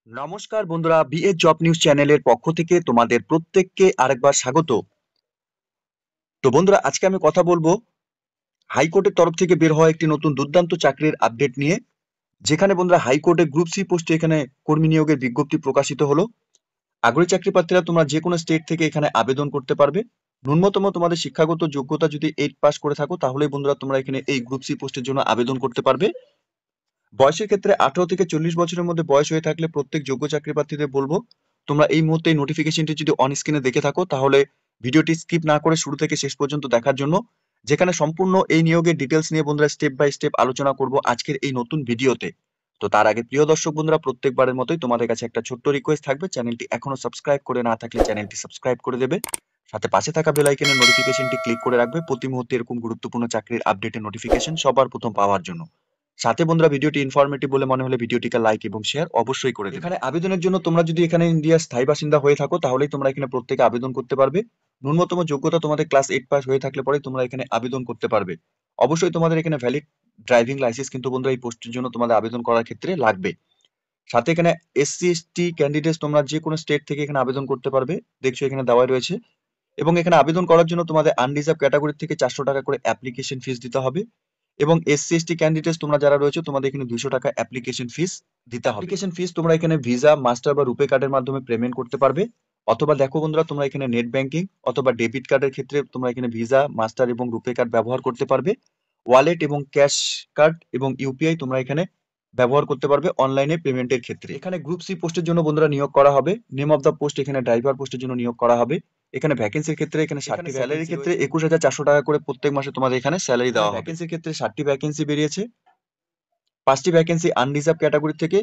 নমস্কার বন্ধুরা, BA job news চ্যানেলের পক্ষ থেকে তোমাদের প্রত্যেককে আরেকবার স্বাগত। তো বন্ধুরা, আজকে আমি কথা বলবো হাইকোর্টের তরফ থেকে বের হওয়া একটি নতুন দুর্দান্ত চাকরির আপডেট নিয়ে। যেখানে বন্ধুরা হাইকোর্টে গ্রুপ সি পোস্টে এখানে কর্মী নিয়োগের বিজ্ঞপ্তি প্রকাশিত হলো। আগ্রহী চাকরি প্রার্থীরা তোমরা যে কোনো স্টেট থেকে এখানে আবেদন করতে পারবে। ন্যূনতম তোমাদের শিক্ষাগত যোগ্যতা যদি 8 পাস করে থাকো, তাহলেই বন্ধুরা তোমরা এখানে এই গ্রুপ সি পোস্টের জন্য আবেদন করতে পারবে। বয়সের ক্ষেত্রে 18 থেকে 40 বছরের মধ্যে বয়স হয়ে থাকলে প্রত্যেক যোগ্য চাকরি প্রার্থীদের বলবো, তোমরা এই মুহূর্তে এই নোটিফিকেশনটি যদি অন স্ক্রিনে দেখে থাকো, তাহলে ভিডিওটি স্কিপ না করে শুরু থেকে শেষ পর্যন্ত দেখার জন্য, যেখানে সম্পূর্ণ এই নিয়োগের ডিটেলস নিয়ে বন্ধুরা স্টেপ বাই স্টেপ আলোচনা করব আজকের এই নতুন ভিডিওতে। তো তার আগে প্রিয় দর্শক বন্ধুরা, প্রত্যেকবারের মতোই তোমাদের কাছে একটা ছোট্ট রিকোয়েস্ট থাকবে, চ্যানেলটি এখনো সাবস্ক্রাইব করে না থাকলে চ্যানেলটি সাবস্ক্রাইব করে দেবে। সাথে পাশে থাকা বেল আইকনের নোটিফিকেশনটি ক্লিক করে রাখবে প্রতি মুহূর্তে এরকম গুরুত্বপূর্ণ চাকরির আপডেটের নোটিফিকেশন সবার প্রথম পাওয়ার জন্য। সাথে বন্ধুরা, ভিডিওটি ইনফরমেটিভ বলে মনে হলে ভিডিওটিকে লাইক এবং শেয়ার অবশ্যই করে দেবে। এখানে আবেদনের জন্য তোমরা যদি এখানে ইন্ডিয়ার স্থায়ী বাসিন্দা হয়ে থাকো, তাহলেই তোমরা এখানে প্রত্যেকে আবেদন করতে পারবে। ন্যূনতম যোগ্যতা তোমাদের ক্লাস 8 পাস হয়ে থাকলে পরে তোমরা এখানে আবেদন করতে পারবে। অবশ্যই তোমাদের এখানে ভ্যালিড ড্রাইভিং লাইসেন্স কিন্তু বন্ধুরা এই পোস্টের জন্য তোমাদের আবেদন করার ক্ষেত্রে লাগবে। সাথে এখানে এসসি এসটি ক্যান্ডিডেটস তোমরা যে কোনো স্টেট থেকে এখানে আবেদন করতে পারবে, দেখছো এখানে দেওয়াই রয়েছে। এবং এখানে আবেদন করার জন্য তোমাদের আনরিজার্ভ ক্যাটাগরি থেকে 400 টাকা করে অ্যাপ্লিকেশন ফিস দিতে হবে। এবং এসসি এসটি ক্যান্ডিডেটস তোমরা যারা রয়েছে, তোমাদের এখানে 200 টাকা অ্যাপ্লিকেশন ফিস দিতে হবে। অ্যাপ্লিকেশন ফিস তোমরা এখানে ভিসা, মাস্টার বা রুপে কার্ডের মাধ্যমে পেমেন্ট করতে পারবে। অথবা দেখো বন্ধুরা, তোমরা এখানে নেট ব্যাংকিং অথবা ডেবিট কার্ডের ক্ষেত্রে তোমরা এখানে ভিসা, মাস্টার এবং রুপে কার্ড ব্যবহার করতে পারবে। ওয়ালেট এবং ক্যাশ কার্ড এবং ইউপিআই তোমরা এখানে ব্যবহার করতে পারবে অনলাইনে পেমেন্টের ক্ষেত্রে। এখানে গ্রুপ সি পোস্টের জন্য বন্ধুরা নিয়োগ করা হবে। নেম অফ দ্য পোস্ট এখানে ড্রাইভার পোস্টের জন্য নিয়োগ করা হবে। এখানে ভ্যাকেন্সির ক্ষেত্রে এখানে 60টি, স্যালারির ক্ষেত্রে 21,400 টাকা করে প্রত্যেক মাসে তোমাদের এখানে স্যালারি দেওয়া হবে। ভ্যাকেন্সির ক্ষেত্রে 60টি ভ্যাকেন্সি বেরিয়েছে। 5টি ভ্যাকেন্সি আনরিজার্ভ ক্যাটাগরি থেকে,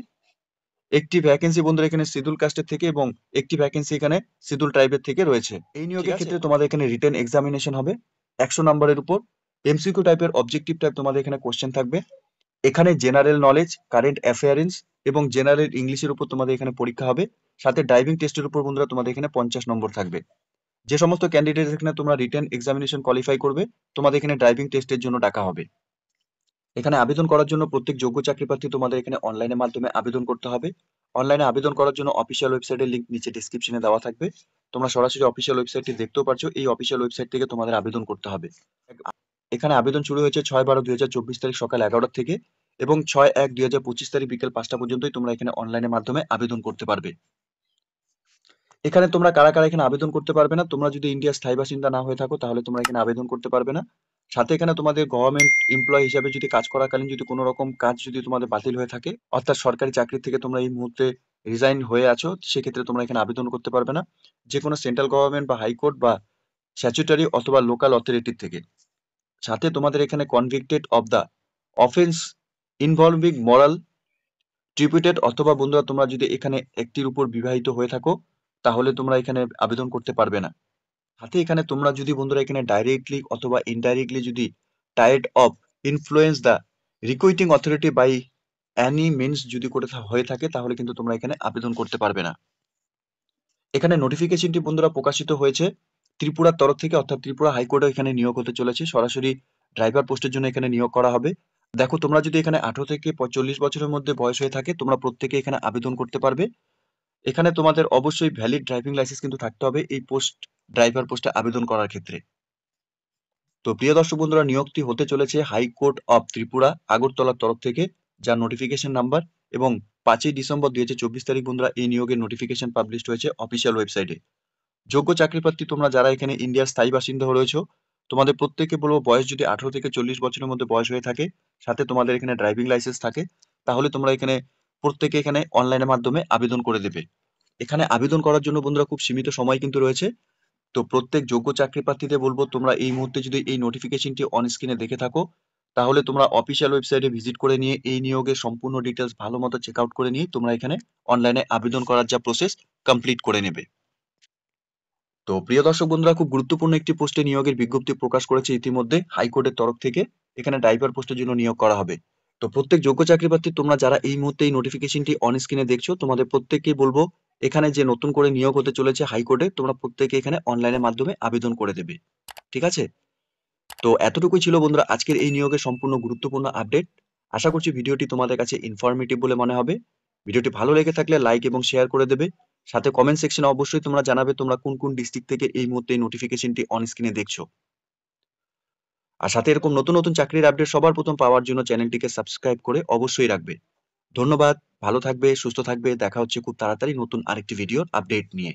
একটি ভ্যাকেন্সি বন্ধুরা এখানে শিডিউল কাস্টের থেকে এবং একটি ভ্যাকেন্সি এখানে শিডিউল ট্রাইবের থেকে রয়েছে। এই নিয়োগের ক্ষেত্রে তোমাদের এখানে রিটেন এক্সামিনেশন হবে 100 নম্বরের উপর। এমসিকিউ টাইপের অবজেক্টিভ টাইপ তোমাদের এখানে কোশ্চেন থাকবে। এখানে জেনারেল নলেজ, কারেন্ট অ্যাফেয়ারেন্স এবং জেনারেল ইংলিশের উপর তোমাদের এখানে পরীক্ষা হবে। সাথে ড্রাইভিং টেস্টের উপর বন্ধুরা তোমাদের এখানে 50 নম্বর থাকবে। যে সমস্ত ক্যান্ডিডেট এখানে তোমরা রিটেন এক্সামিনেশন কোয়ালিফাই করবে, তোমাদের এখানে ড্রাইভিং টেস্টের জন্য ডাকা হবে। এখানে আবেদন করার জন্য প্রত্যেক যোগ্য চাকরি প্রার্থী তোমাদের এখানে অনলাইনের মাধ্যমে আবেদন করতে হবে। অনলাইনে আবেদন করার জন্য অফিসিয়াল ওয়েবসাইটের লিংক নিচে ডেসক্রিপশনে দেওয়া থাকবে। তোমরা সরাসরি অফিসিয়াল ওয়েবসাইটটি দেখতেও পারছো। এই অফিসিয়াল ওয়েবসাইট থেকে তোমাদের আবেদন করতে হবে। এখানে আবেদন শুরু হয়েছে 6/12/2024 তারিখ সকাল 11টা থেকে এবং 6/1/2025 তারিখ বিকেল 5টা পর্যন্তই তোমরা এখানে অনলাইনের মাধ্যমে আবেদন করতে পারবে। এখানে তোমরা কারা কারা এখানে আবেদন করতে পারবে না, তোমরা যদি ইন্ডিয়ার স্থায়ী বাসিন্দা না হয়ে থাকো, তাহলে তোমরা এখানে আবেদন করতে পারবে না। সাথে এখানে তোমাদের গভর্নমেন্ট এমপ্লয়ি হিসাবে যদি কাজ করাকালীন যদি কোনো রকম কাজ যদি তোমাদের বাতিল হয়ে থাকে, অর্থাৎ সরকারি চাকরি থেকে তোমরা এই মুহূর্তে রিজাইন হয়ে আছো, সেক্ষেত্রে তোমরা এখানে আবেদন করতে পারবে না। যে কোনো সেন্ট্রাল গভর্নমেন্ট বা হাইকোর্ট বা স্ট্যাচুটরি অথবা লোকাল অথরিটির থেকে। সাথে তোমাদের এখানে convicted of the offence involving moral ট্রিবিউটেড অথবা বন্ধুরা তোমরা যদি এখানে একটির উপর বিবাহিত হয়ে থাকো, তাহলে তোমরা এখানে আবেদন করতে পারবে না। সাথে এখানে তোমরা যদি বন্ধুরা এখানে ডাইরেক্টলি অথবা ইনডাইরেক্টলি যদি tired of influence the recruiting authority by any means যদি করে হয়ে থাকে, তাহলে কিন্তু তোমরা এখানে আবেদন করতে পারবে না। এখানে নোটিফিকেশনটি বন্ধুরা প্রকাশিত হয়েছে ত্রিপুরার তরফ থেকে, অর্থাৎ ত্রিপুরা হাইকোর্টে এখানে নিয়োগ হতে চলেছে। সরাসরি ড্রাইভার পোস্টের জন্য এখানে নিয়োগ করা হবে। দেখো, তোমরা যদি এখানে 18 থেকে 40 বছরের মধ্যে বয়স হয়ে থাকে, তোমরা প্রত্যেকে এখানে আবেদন করতে পারবে। এখানে তোমাদের অবশ্যই ভ্যালিড ড্রাইভিং লাইসেন্স কিন্তু থাকতে হবে এই পোস্ট, ড্রাইভার পোস্টে আবেদন করার ক্ষেত্রে। তো প্রিয় দর্শক বন্ধুরা, নিয়োগটি হতে চলেছে হাইকোর্ট অফ ত্রিপুরা আগরতলার তরফ থেকে, যার নোটিফিকেশন নাম্বার এবং 5ই ডিসেম্বর 2024 তারিখ বন্ধুরা এই নিয়োগের নোটিফিকেশন পাবলিশড হয়েছে অফিসিয়াল ওয়েবসাইটে। যোগ্য চাকরি প্রার্থী তোমরা যারা এখানে ইন্ডিয়ার স্থায়ী বাসিন্দা রয়েছো, তোমাদের প্রত্যেককে বলবো বয়স যদি 18 থেকে 40 বছরের মধ্যে বয়স হয়ে থাকে, সাথে তোমাদের এখানে ড্রাইভিং লাইসেন্স থাকে, তাহলে তোমরা এখানে প্রত্যেকে এখানে অনলাইনের মাধ্যমে আবেদন করে দেবে। এখানে আবেদন করার জন্য বন্ধুরা খুব সীমিত সময় কিন্তু রয়েছে। তো প্রত্যেক যোগ্য চাকরি প্রার্থীদের বলবো, তোমরা এই মুহূর্তে যদি এই নোটিফিকেশনটি অন স্ক্রিনে দেখে থাকো, তাহলে তোমরা অফিসিয়াল ওয়েবসাইটে ভিজিট করে নিয়ে এই নিয়োগের সম্পূর্ণ ডিটেলস ভালো মতো চেক আউট করে নিয়ে তোমরা এখানে অনলাইনে আবেদন করার যা প্রসেস কমপ্লিট করে নেবে। তো প্রিয় দর্শক বন্ধুরা, খুব গুরুত্বপূর্ণ একটি পোস্টে নিয়োগের বিজ্ঞপ্তি প্রকাশ করেছে ইতিমধ্যে হাইকোর্টের তরফ থেকে। এখানে ড্রাইভার পোস্টের জন্য নিয়োগ করা হবে। তো প্রত্যেক যোগ্য চাকরি প্রার্থী তোমরা যারা এই মুহূর্তে এই নোটিফিকেশনটি অন স্ক্রিনে দেখছো, তোমাদের প্রত্যেককেই বলবো, এখানে যে নতুন করে নিয়োগ হতে চলেছে হাইকোর্টে, তোমরা প্রত্যেকে এখানে অনলাইনের মাধ্যমে আবেদন করে দেবে। ঠিক আছে? তো এতটুকুই ছিল বন্ধুরা আজকের এই নিয়োগের সম্পূর্ণ গুরুত্বপূর্ণ আপডেট। আশা করছি ভিডিওটি তোমাদের কাছে ইনফরমেটিভ বলে মনে হবে। ভিডিওটি ভালো লেগে থাকলে লাইক এবং শেয়ার করে দেবে। সাথে কমেন্ট সেকশনে অবশ্যই তোমরা জানাবে তোমরা কোন কোন ডিস্ট্রিক্ট থেকে এই মুহূর্তে এই নোটিফিকেশনটি অন স্ক্রিনে দেখছো। আর সাথে এরকম নতুন নতুন চাকরির আপডেট সবার প্রথম পাওয়ার জন্য চ্যানেলটিকে সাবস্ক্রাইব করে অবশ্যই রাখবে। ধন্যবাদ, ভালো থাকবে, সুস্থ থাকবে। দেখা হচ্ছে খুব তাড়াতাড়ি নতুন আরেকটি ভিডিওর আপডেট নিয়ে।